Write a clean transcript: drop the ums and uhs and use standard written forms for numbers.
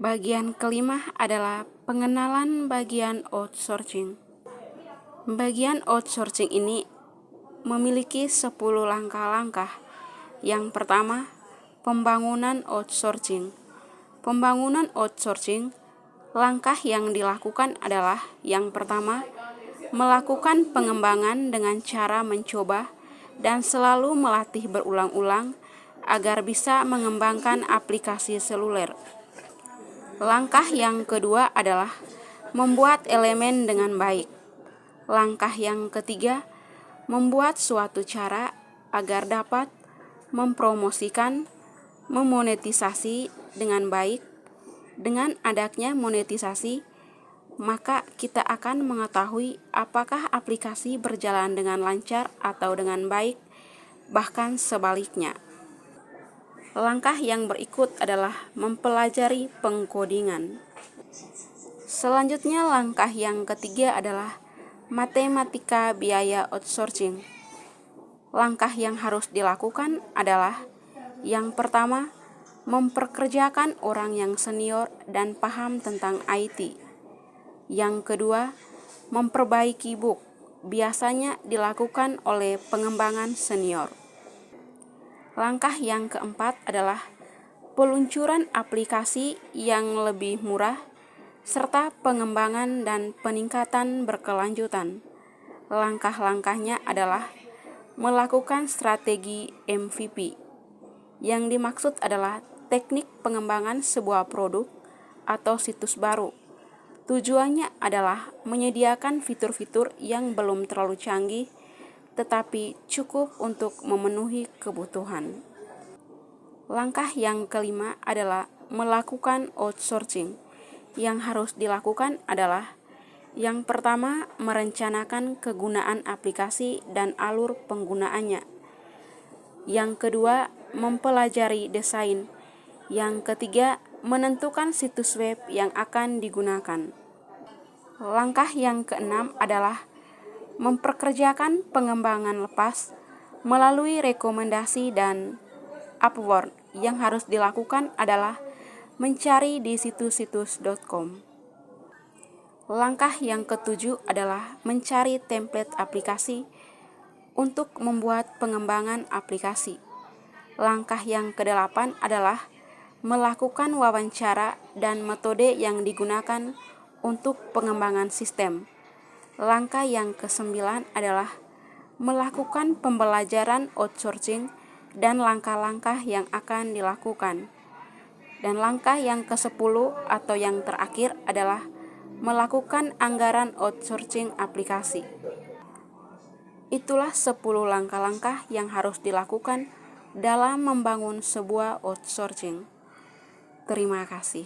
Bagian kelima adalah pengenalan bagian outsourcing. Bagian outsourcing ini memiliki 10 langkah-langkah. Yang pertama, pembangunan outsourcing. Pembangunan outsourcing, langkah yang dilakukan adalah yang pertama, melakukan pengembangan dengan cara mencoba dan selalu melatih berulang-ulang agar bisa mengembangkan aplikasi seluler. Langkah yang kedua adalah membuat elemen dengan baik. Langkah yang ketiga, membuat suatu cara agar dapat mempromosikan, memonetisasi dengan baik. Dengan adanya monetisasi, maka kita akan mengetahui apakah aplikasi berjalan dengan lancar atau dengan baik, bahkan sebaliknya. Langkah yang berikut adalah mempelajari pengkodingan. Selanjutnya, langkah yang ketiga adalah matematika biaya outsourcing. Langkah yang harus dilakukan adalah yang pertama, memperkerjakan orang yang senior dan paham tentang IT. Yang kedua, memperbaiki bug. Biasanya dilakukan oleh pengembangan senior. Langkah yang keempat adalah peluncuran aplikasi yang lebih murah serta pengembangan dan peningkatan berkelanjutan. Langkah-langkahnya adalah melakukan strategi MVP. Yang dimaksud adalah teknik pengembangan sebuah produk atau situs baru. Tujuannya adalah menyediakan fitur-fitur yang belum terlalu canggih tetapi cukup untuk memenuhi kebutuhan. Langkah yang kelima adalah melakukan outsourcing. Yang harus dilakukan adalah yang pertama, merencanakan kegunaan aplikasi dan alur penggunaannya. Yang kedua, mempelajari desain. Yang ketiga, menentukan situs web yang akan digunakan. Langkah yang keenam adalah memperkerjakan pengembangan lepas melalui rekomendasi dan Upwork. Yang harus dilakukan adalah mencari di situs-situs.com. Langkah yang ketujuh adalah mencari template aplikasi untuk membuat pengembangan aplikasi. Langkah yang kedelapan adalah melakukan wawancara dan metode yang digunakan untuk pengembangan sistem. Langkah yang kesembilan adalah melakukan pembelajaran outsourcing dan langkah-langkah yang akan dilakukan. Dan langkah yang ke-10 atau yang terakhir adalah melakukan anggaran outsourcing aplikasi. Itulah 10 langkah-langkah yang harus dilakukan dalam membangun sebuah outsourcing. Terima kasih.